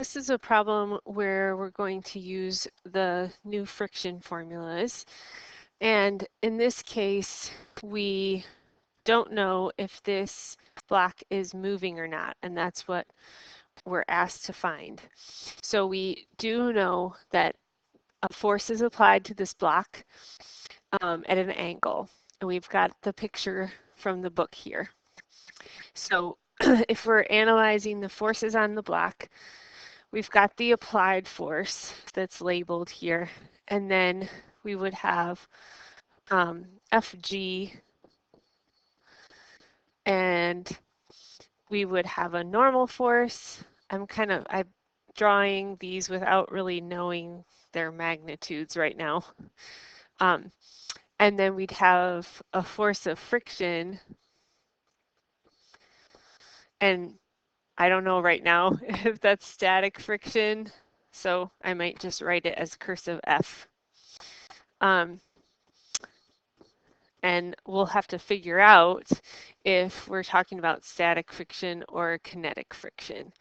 this is a problem where we're going to use the new friction formulas. And in this case, we don't know if this block is moving or not, and that's what we're asked to find. So we do know that a force is applied to this block at an angle, and we've got the picture from the book here. So if we're analyzing the forces on the block, we've got the applied force that's labeled here, and then we would have Fg, and we would have a normal force. I'm drawing these without really knowing their magnitudes right now. And then we'd have a force of friction, and I don't know right now if that's static friction, so I might just write it as cursive F. And we'll have to figure out if we're talking about static friction or kinetic friction.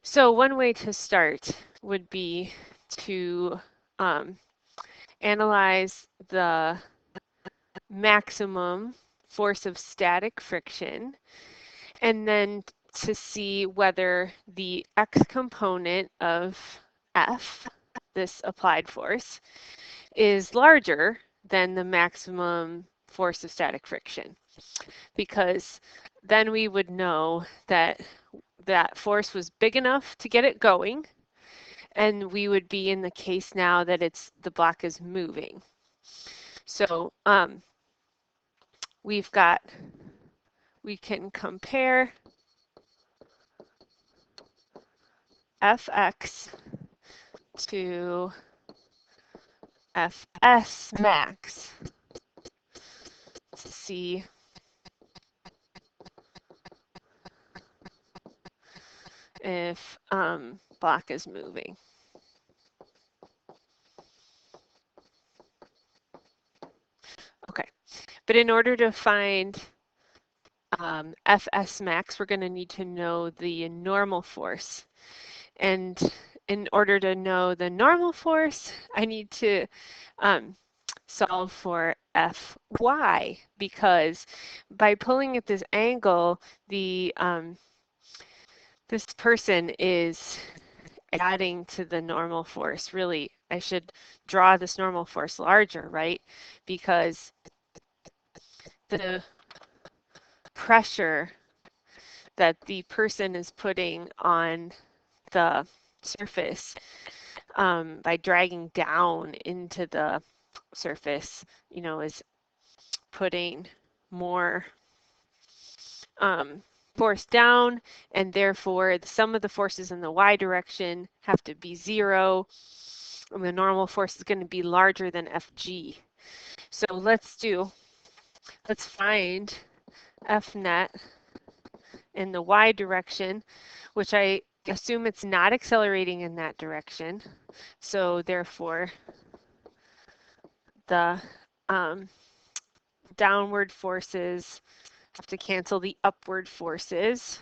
So one way to start would be to analyze the maximum force of static friction, and then to see whether the x component of F, this applied force, is larger than the maximum force of static friction, because then we would know that that force was big enough to get it going, and we would be in the case now that the block is moving. So we can compare Fx to Fs max to see if block is moving. Okay, but in order to find Fs max, we're going to need to know the normal force. And in order to know the normal force, I need to solve for Fy, because by pulling at this angle, this person is adding to the normal force. Really, I should draw this normal force larger, right? Because the pressure that the person is putting on the surface by dragging down into the surface, is putting more force down, and therefore the sum of the forces in the y direction have to be 0, and the normal force is going to be larger than Fg. So let's find F net in the y direction, which I assume it's not accelerating in that direction. So therefore, the downward forces have to cancel the upward forces.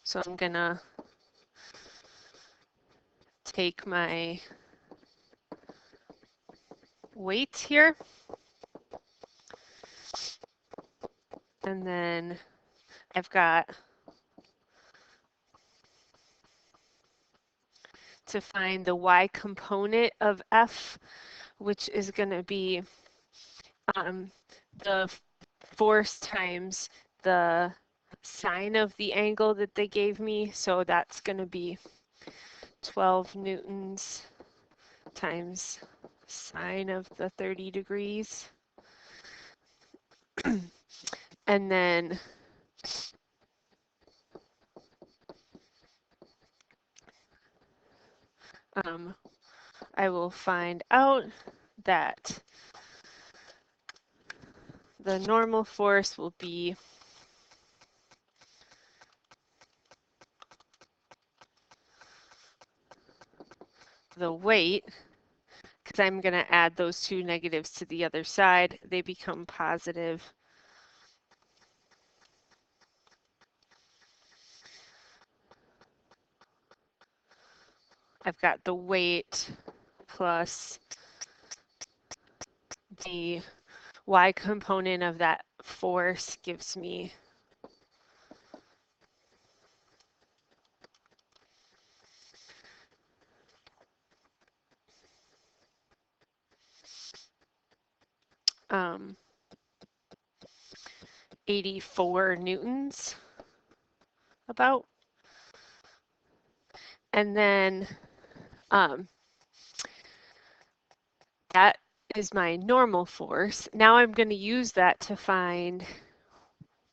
So I'm gonna take my weight here, and then I've got to find the y component of F, which is going to be the force times the sine of the angle that they gave me. So that's going to be 12 newtons times sine of the 30 degrees. And then I will find out that the normal force will be the weight, I'm going to add those two negatives to the other side. They become positive. I've got the weight plus the y component of that force gives me um, 84 newtons about. And then that is my normal force. Now I'm going to use that to find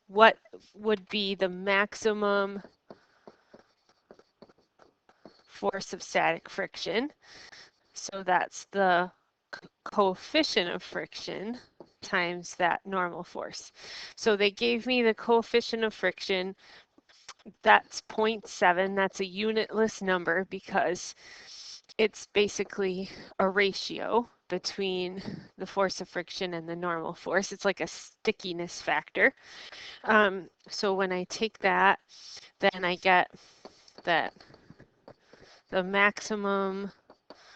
what would be the maximum force of static friction. So that's the coefficient of friction times that normal force. So they gave me the coefficient of friction. That's 0.7. That's a unitless number because it's basically a ratio between the force of friction and the normal force. It's like a stickiness factor. So when I take that, then I get that the maximum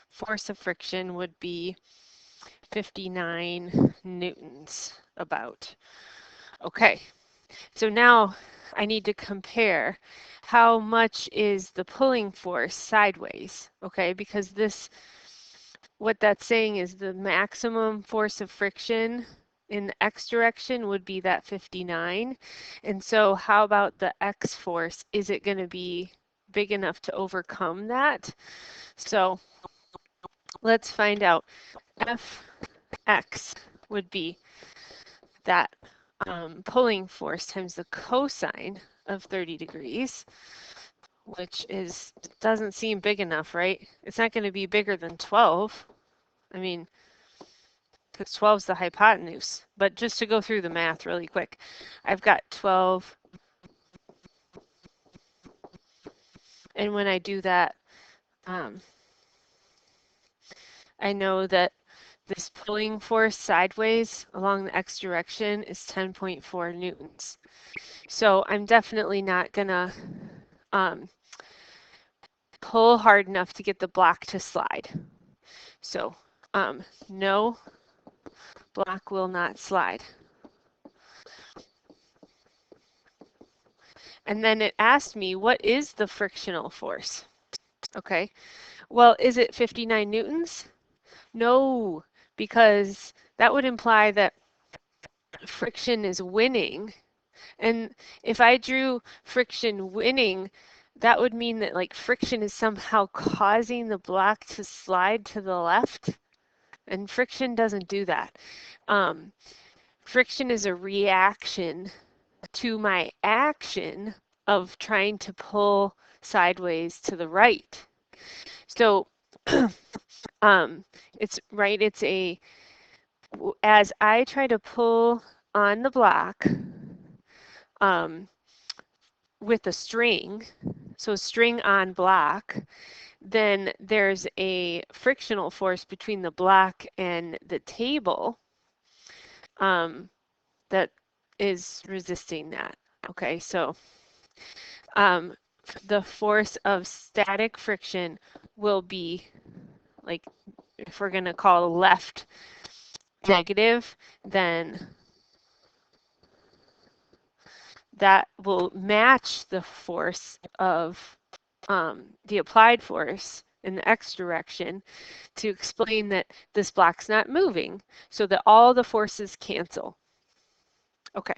force of friction would be 59 newtons about. Okay, so now I need to compare how much is the pulling force sideways, okay? Because this, what that's saying is the maximum force of friction in the x direction would be that 59. And so how about the x force? Is it going to be big enough to overcome that? So let's find out. Fx would be that pulling force times the cosine of 30 degrees, which is doesn't seem big enough, right? It's not going to be bigger than 12. I mean, because 12 is the hypotenuse. But just to go through the math really quick, I've got 12. And when I do that, I know that this pulling force sideways along the x direction is 10.4 newtons. So I'm definitely not going to pull hard enough to get the block to slide. So no, block will not slide. And then it asked me, what is the frictional force? Okay, well, is it 59 newtons? No, because that would imply that friction is winning. And if I drew friction winning, that would mean that like friction is somehow causing the block to slide to the left. And friction doesn't do that. Friction is a reaction to my action of trying to pull sideways to the right. So it's right, it's a, as I try to pull on the block with a string, so string on block, then there's a frictional force between the block and the table that is resisting that. Okay, so the force of static friction will be, like, if we're going to call left negative, then that will match the force of the applied force in the x direction to explain that this block's not moving, so that all the forces cancel. Okay.